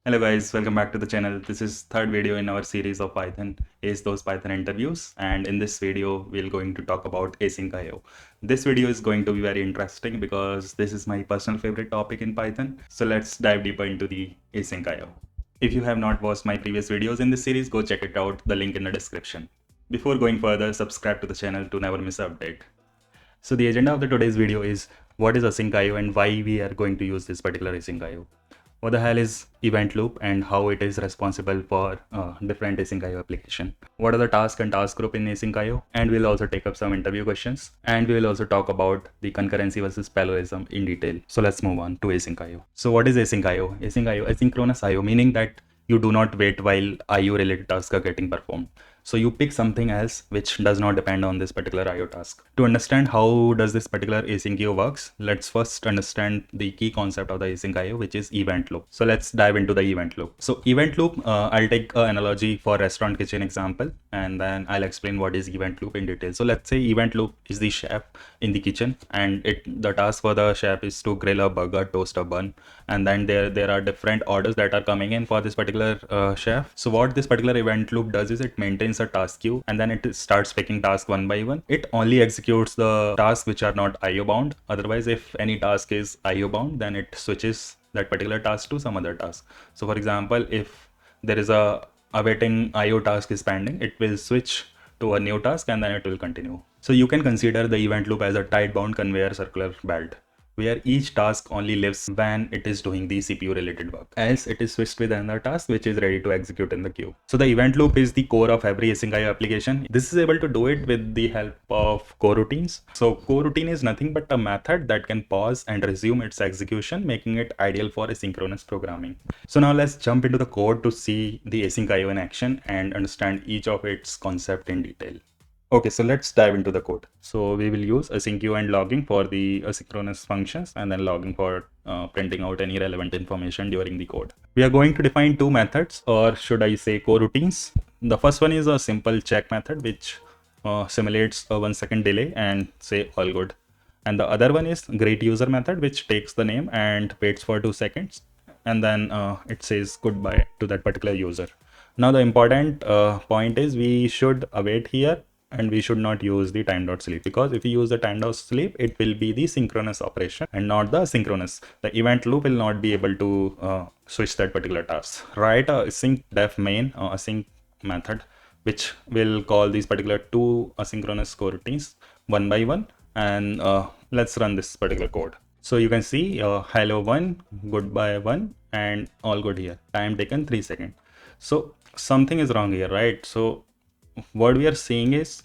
Hello guys, welcome back to the channel. This is third video in our series of Python, Ace Those Python interviews, and in this video we're going to talk about Asyncio. This video is going to be very interesting because this is my personal favorite topic in Python. So let's dive deeper into the Asyncio. If you have not watched my previous videos in this series, go check it out, the link in the description. Before going further, subscribe to the channel to never miss an update. So the agenda of the today's video is what is Asyncio and why we are going to use this particular Asyncio. What the hell is event loop and how it is responsible for different Asyncio application? What are the task and task group in Asyncio? And we'll also take up some interview questions. And we will also talk about the concurrency versus parallelism in detail. So let's move on to Asyncio. So what is Asyncio? Asyncio, asynchronous IO, meaning that you do not wait while IO related tasks are getting performed. So you pick something else which does not depend on this particular IO task. To understand how does this particular Asyncio works, let's first understand the key concept of the Asyncio, which is event loop. So let's dive into the event loop. So event loop, I'll take an analogy for restaurant kitchen example, and then I'll explain what is event loop in detail. So let's say event loop is the chef in the kitchen, and the task for the chef is to grill a burger, toast a bun, and then there are different orders that are coming in for this particular chef. So what this particular event loop does is it maintains a task queue, and then it starts picking tasks one by one. It only executes the tasks which are not IO bound. Otherwise, if any task is IO bound, then it switches that particular task to some other task. So for example, if there is a awaiting IO task is pending, it will switch to a new task and then it will continue. So you can consider the event loop as a tight bound conveyor circular belt, where each task only lives when it is doing the CPU related work, else it is switched with another task which is ready to execute in the queue. So the event loop is the core of every Asyncio application. This is able to do it with the help of coroutines. So coroutine is nothing but a method that can pause and resume its execution, making it ideal for asynchronous programming. So now let's jump into the code to see the Asyncio in action and understand each of its concept in detail. Okay, so let's dive into the code. So we will use Asyncio and logging for the asynchronous functions, and then logging for printing out any relevant information during the code. We are going to define two methods, or should I say coroutines. The first one is a simple check method which simulates a 1 second delay and say all good. And the other one is greet user method which takes the name and waits for 2 seconds, and then it says goodbye to that particular user. Now the important point is we should await here, and we should not use the time.sleep, because if you use the time.sleep, it will be the synchronous operation and not the synchronous. The event loop will not be able to switch that particular task. Write a async def main async method which will call these particular two asynchronous coroutines one by one, and let's run this particular code. So you can see hello 1, goodbye 1, and all good here. Time taken 3 seconds. So something is wrong here, right? So what we are seeing is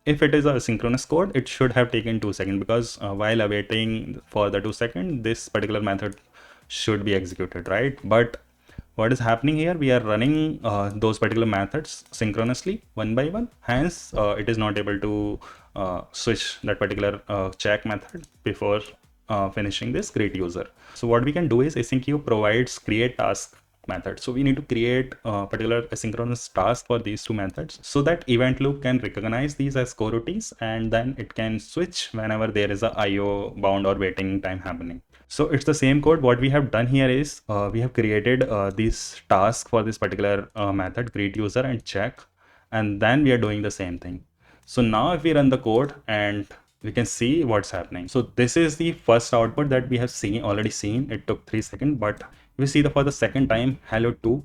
if it is a synchronous code, it should have taken 2 seconds, because while awaiting for the 2 seconds, this particular method should be executed, right? But what is happening here, we are running those particular methods synchronously one by one, hence it is not able to switch that particular check method before finishing this greet user. So what we can do is Asyncio provides create task method. So we need to create a particular asynchronous task for these two methods, so that event loop can recognize these as coroutines, and then it can switch whenever there is a IO bound or waiting time happening. So it's the same code. What we have done here is we have created these tasks for this particular method, greet user and check, and then we are doing the same thing. So now if we run the code, and we can see what's happening. So this is the first output that we have already seen. It took 3 seconds, but we see for the second time, hello 2,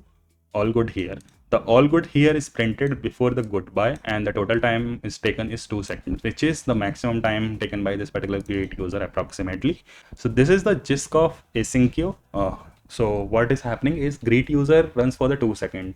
all good here. The all good here is printed before the goodbye, and the total time is taken is 2 seconds, which is the maximum time taken by this particular greet user approximately. So this is the gist of Asyncio. So what is happening is greet user runs for the 2 seconds.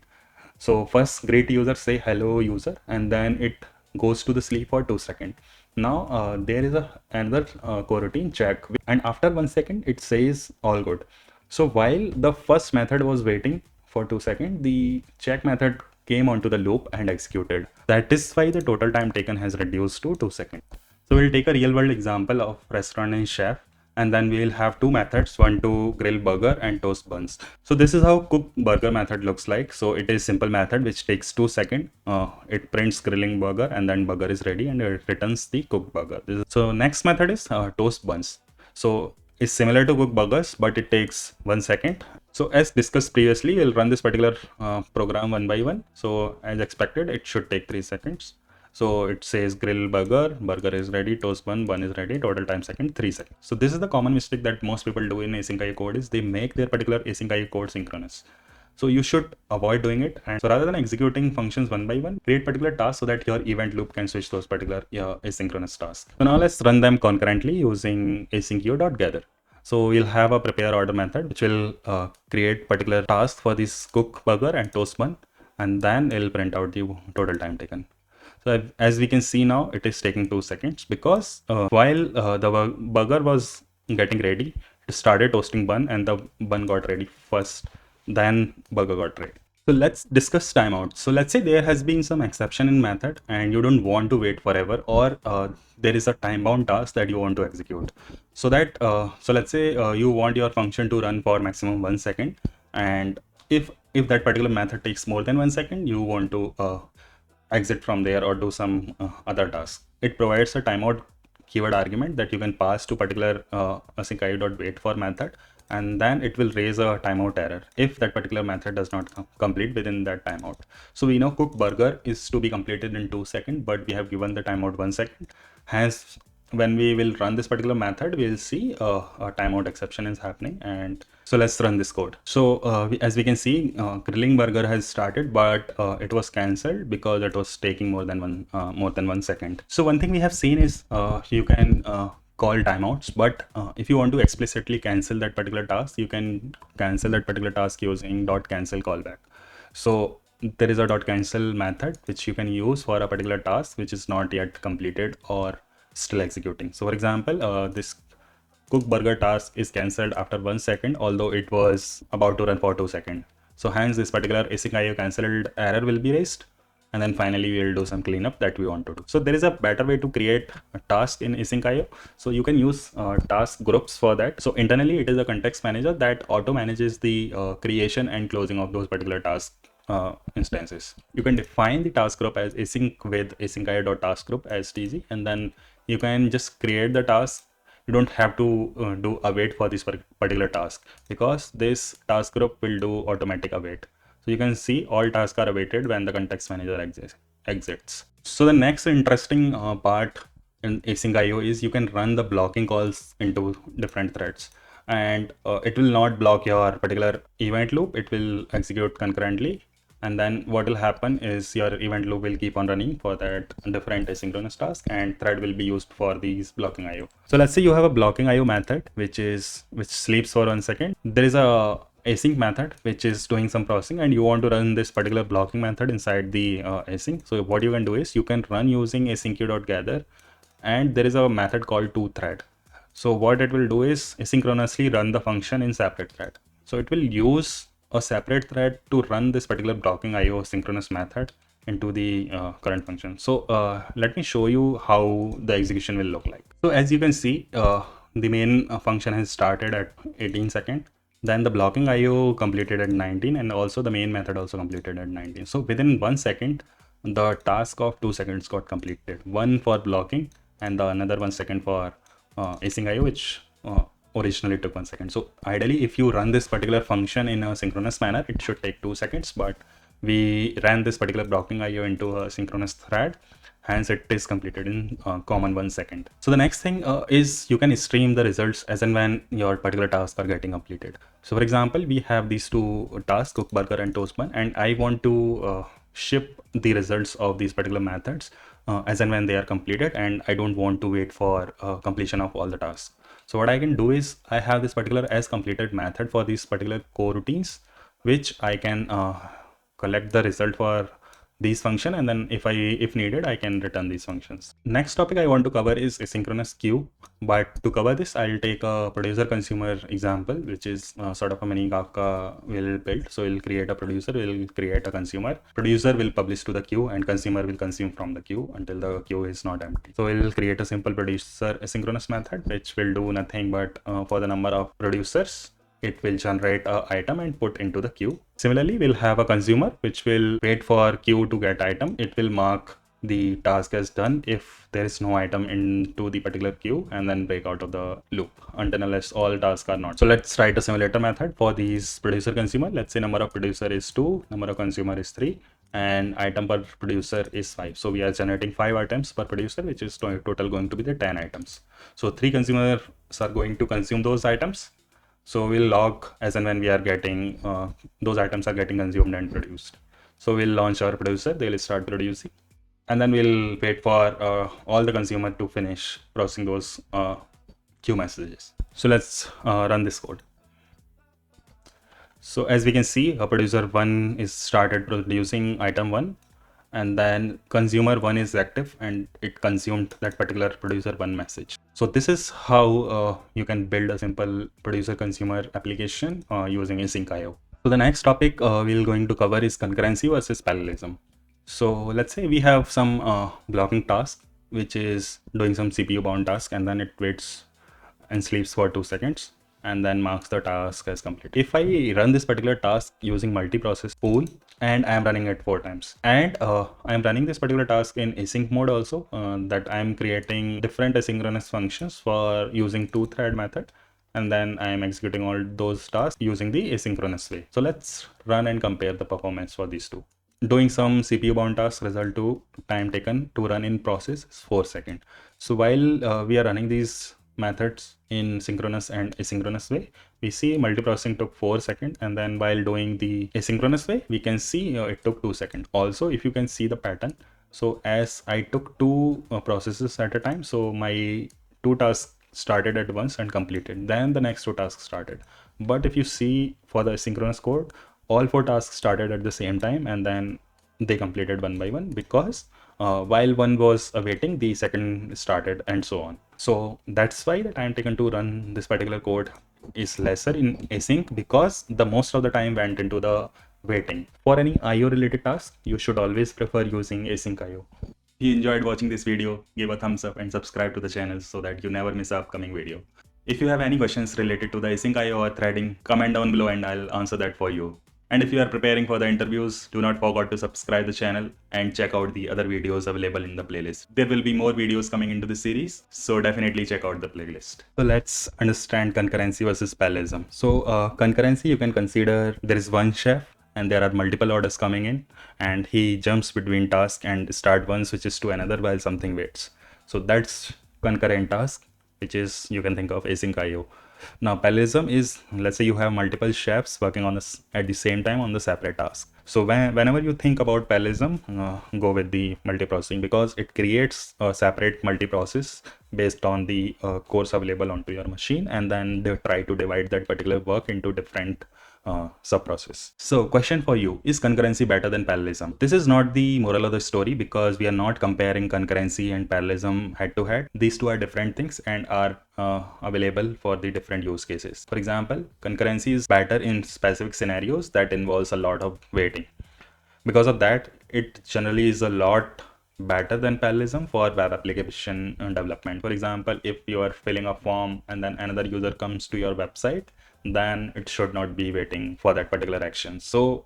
So first greet user say hello user, and then it goes to the sleep for 2 seconds. Now there is another coroutine check, and after 1 second it says all good. So while the first method was waiting for 2 seconds, the check method came onto the loop and executed. That is why the total time taken has reduced to 2 seconds. So we'll take a real world example of restaurant and chef, and then we'll have two methods, one to grill burger and toast buns. So this is how cook burger method looks like. So it is simple method which takes 2 seconds. It prints grilling burger, and then burger is ready, and it returns the cooked burger. So next method is toast buns. So it's similar to cook burgers, but it takes 1 second. So as discussed previously, we'll run this particular program one by one. So as expected, it should take 3 seconds. So it says grill burger, burger is ready, toast bun is ready, total time second 3 seconds. So this is the common mistake that most people do in Async code is they make their particular Async code synchronous. So you should avoid doing it. And so rather than executing functions one by one, create particular tasks so that your event loop can switch those particular asynchronous tasks. So now let's run them concurrently using asyncio.gather. So we'll have a prepare order method which will create particular task for this cook burger and toast bun, and then it'll print out the total time taken. So as we can see now, it is taking 2 seconds because while the burger was getting ready, it started toasting bun and the bun got ready first, then burger got ready. So let's discuss timeout. So let's say there has been some exception in method and you don't want to wait forever, or there is a time bound task that you want to execute. So that so let's say you want your function to run for maximum 1 second, and if that particular method takes more than 1 second, you want to exit from there or do some other task. It provides a timeout keyword argument that you can pass to particular asyncio.wait for method, and then it will raise a timeout error if that particular method does not complete within that timeout. So we know cook burger is to be completed in 2 seconds, but we have given the timeout 1 second. Hence, when we will run this particular method, we'll see a timeout exception is happening. And so let's run this code. So as we can see, grilling burger has started, but it was cancelled because it was taking more than 1 second. So one thing we have seen is you can call timeouts, but if you want to explicitly cancel that particular task, you can cancel that particular task using .cancel callback. So there is a .cancel method which you can use for a particular task which is not yet completed or still executing. So for example, this cook burger task is cancelled after 1 second, although it was about to run for 2 seconds. So hence this particular asyncio cancelled error will be raised, and then finally we will do some cleanup that we want to do. So there is a better way to create a task in Asyncio. So you can use task groups for that. So internally it is a context manager that auto manages the creation and closing of those particular task instances. You can define the task group as async with asyncio.task group as tg, and then you can just create the task. You don't have to do await for this particular task because this task group will do automatic await. So you can see all tasks are awaited when the context manager exits. So the next interesting part in Asyncio is you can run the blocking calls into different threads, and it will not block your particular event loop. It will execute concurrently. And then what will happen is your event loop will keep on running for that different asynchronous task, and thread will be used for these blocking IO. So let's say you have a blocking IO method which sleeps for 1 second. There is a async method which is doing some processing, and you want to run this particular blocking method inside the async. So what you can do is you can run using asyncio.gather, and there is a method called toThread. So what it will do is asynchronously run the function in separate thread. So it will use a separate thread to run this particular blocking IO synchronous method into the current function. So let me show you how the execution will look like. So as you can see, the main function has started at 18 seconds. Then the blocking IO completed at 19, and also the main method also completed at 19. So within 1 second, the task of 2 seconds got completed. One for blocking and the another 1 second for async IO, which originally took 1 second. So ideally, if you run this particular function in a synchronous manner, it should take 2 seconds, but we ran this particular blocking IO into a synchronous thread, hence it is completed in common 1 second. So the next thing is you can stream the results as and when your particular tasks are getting completed. So for example, we have these two tasks, cook burger and toast bun, and I want to ship the results of these particular methods as and when they are completed, and I don't want to wait for completion of all the tasks. So what I can do is I have this particular as completed method for these particular coroutines, which I can collect the result for these function, and then if needed, I can return these functions. Next topic I want to cover is asynchronous queue, but to cover this, I'll take a producer consumer example, which is sort of a mini Kafka will build. So we'll create a producer, we'll create a consumer. Producer will publish to the queue, and consumer will consume from the queue until the queue is not empty. So we'll create a simple producer asynchronous method, which will do nothing but for the number of producers, it will generate an item and put into the queue. Similarly, we'll have a consumer which will wait for queue to get item. It will mark the task is done if there is no item into the particular queue, and then break out of the loop until unless all tasks are not. So let's write a simulator method for these producer consumer. Let's say number of producer is 2, number of consumer is 3, and item per producer is 5. So we are generating 5 items per producer, which is total going to be the 10 items. So 3 consumers are going to consume those items. So we'll log as and when we are getting those items are getting consumed and produced. So we'll launch our producer, they'll start producing, and then we'll wait for all the consumer to finish processing those queue messages. So let's run this code. So as we can see, producer 1 is started producing item 1, and then consumer 1 is active and it consumed that particular producer 1 message. So this is how you can build a simple producer consumer application using Asyncio. So the next topic we're going to cover is concurrency versus parallelism. So let's say we have some blocking task, which is doing some CPU bound task, and then it waits and sleeps for 2 seconds and then marks the task as complete. If I run this particular task using multi-process pool, and I am running it 4 times, and I am running this particular task in async mode also, that I am creating different asynchronous functions for using 2-thread method, and then I am executing all those tasks using the asynchronous way. So let's run and compare the performance for these two. Doing some CPU bound task result to time taken to run in process is 4 seconds. So while we are running these methods in synchronous and asynchronous way, we see multiprocessing took 4 seconds, and then while doing the asynchronous way, we can see it took 2 seconds. Also, if you can see the pattern, so as I took 2 processes at a time, so my 2 tasks started at once and completed, then the next 2 tasks started. But if you see for the asynchronous code, all 4 tasks started at the same time, and then they completed one by one, because while one was awaiting, the second started, and so on. So that's why the time taken to run this particular code is lesser in async, because the most of the time went into the waiting. For any IO related task, you should always prefer using async IO. If you enjoyed watching this video, give a thumbs up and subscribe to the channel so that you never miss an upcoming video. If you have any questions related to the async IO or threading, comment down below and I'll answer that for you. And if you are preparing for the interviews, do not forget to subscribe the channel and check out the other videos available in the playlist. There will be more videos coming into the series, so definitely check out the playlist. So let's understand concurrency versus parallelism. So concurrency, you can consider there is one chef and there are multiple orders coming in, and he jumps between tasks and start one switches to another while something waits. So that's concurrent task, which is, you can think of async IO. Now parallelism is, let's say you have multiple chefs working on this at the same time on the separate task. So whenever you think about parallelism, go with the multiprocessing, because it creates a separate multiprocess based on the cores available onto your machine, and then they try to divide that particular work into different sub-process. So question for you, is concurrency better than parallelism? This is not the moral of the story, because we are not comparing concurrency and parallelism head to head. These two are different things and are available for the different use cases. For example, concurrency is better in specific scenarios that involves a lot of waiting. Because of that, it generally is a lot better than parallelism for web application development. For example, if you are filling a form and then another user comes to your website, then it should not be waiting for that particular action. So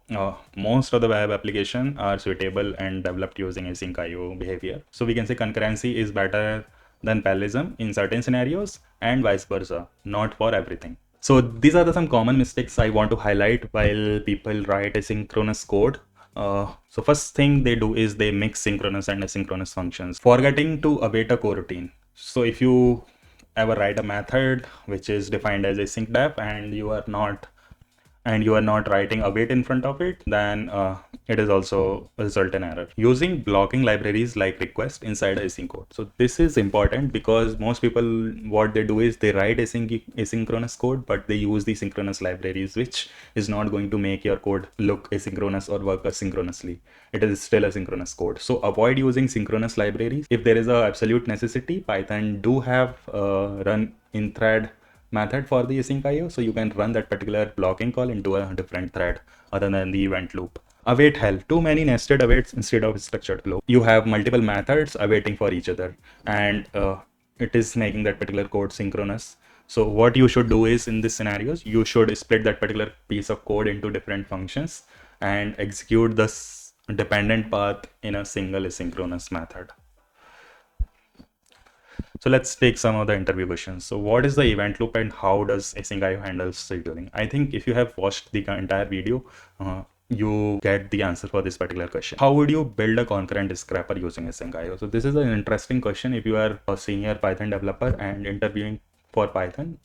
most of the web application are suitable and developed using async IO behavior. So we can say concurrency is better than parallelism in certain scenarios and vice versa, not for everything. So these are some common mistakes I want to highlight while people write asynchronous code. So first thing they do is they mix synchronous and asynchronous functions, forgetting to await a coroutine. So if you ever write a method which is defined as async def and you are not writing await in front of it, then it is also result in error. Using blocking libraries like request inside async code. So this is important, because most people, what they do is they write asynchronous code, but they use the synchronous libraries, which is not going to make your code look asynchronous or work asynchronously. It is still asynchronous code. So avoid using synchronous libraries. If there is a absolute necessity, Python do have run in thread method for the async IO, so you can run that particular blocking call into a different thread other than the event loop. Await hell, too many nested awaits instead of structured flow. You have multiple methods awaiting for each other, and it is making that particular code synchronous. So what you should do is, in these scenarios, you should split that particular piece of code into different functions and execute this dependent path in a single asynchronous method. So let's take some of the interview questions. So what is the event loop and how does Asyncio handle scheduling? I think if you have watched the entire video, you get the answer for this particular question. How would you build a concurrent scraper using Asyncio? So this is an interesting question if you are a senior Python developer and interviewing for Python.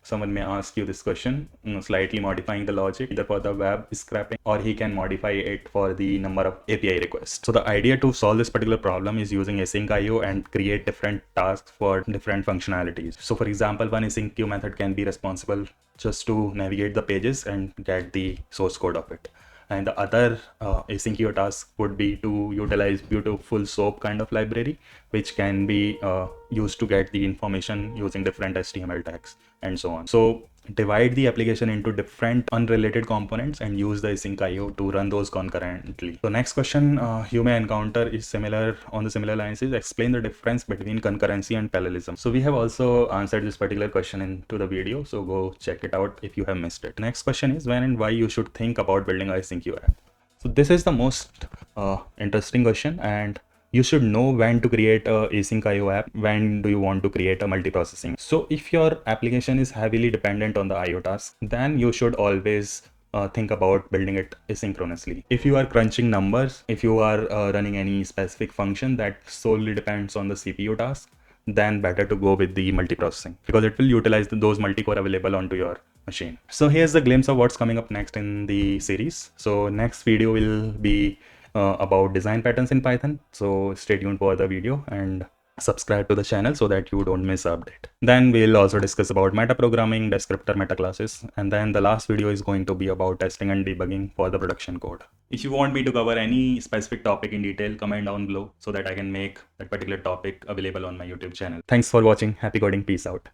Someone may ask you this question, slightly modifying the logic either for the web scraping, or he can modify it for the number of API requests. So the idea to solve this particular problem is using Asyncio and create different tasks for different functionalities. So for example, one Asyncio method can be responsible just to navigate the pages and get the source code of it. And the other Asyncio task would be to utilize beautiful SOAP kind of library, which can be used to get the information using different HTML tags and so on. So divide the application into different unrelated components and use the Asyncio to run those concurrently. So next question you may encounter is similar on the similar lines is explain the difference between concurrency and parallelism. So we have also answered this particular question into the video, so go check it out if you have missed it. Next question is when and why you should think about building a Asyncio app. So this is the most interesting question, and you should know when to create a Async.io app, when do you want to create a multiprocessing. So if your application is heavily dependent on the IO task, then you should always think about building it asynchronously. If you are crunching numbers, if you are running any specific function that solely depends on the CPU task, then better to go with the multiprocessing because it will utilize those multi-core available onto your machine. So here's the glimpse of what's coming up next in the series. So next video will be about design patterns in Python. So stay tuned for the video and subscribe to the channel so that you don't miss an update. Then we'll also discuss about metaprogramming, descriptor meta classes, and then the last video is going to be about testing and debugging for the production code. If you want me to cover any specific topic in detail, comment down below so that I can make that particular topic available on my YouTube channel. Thanks for watching. Happy coding. Peace out.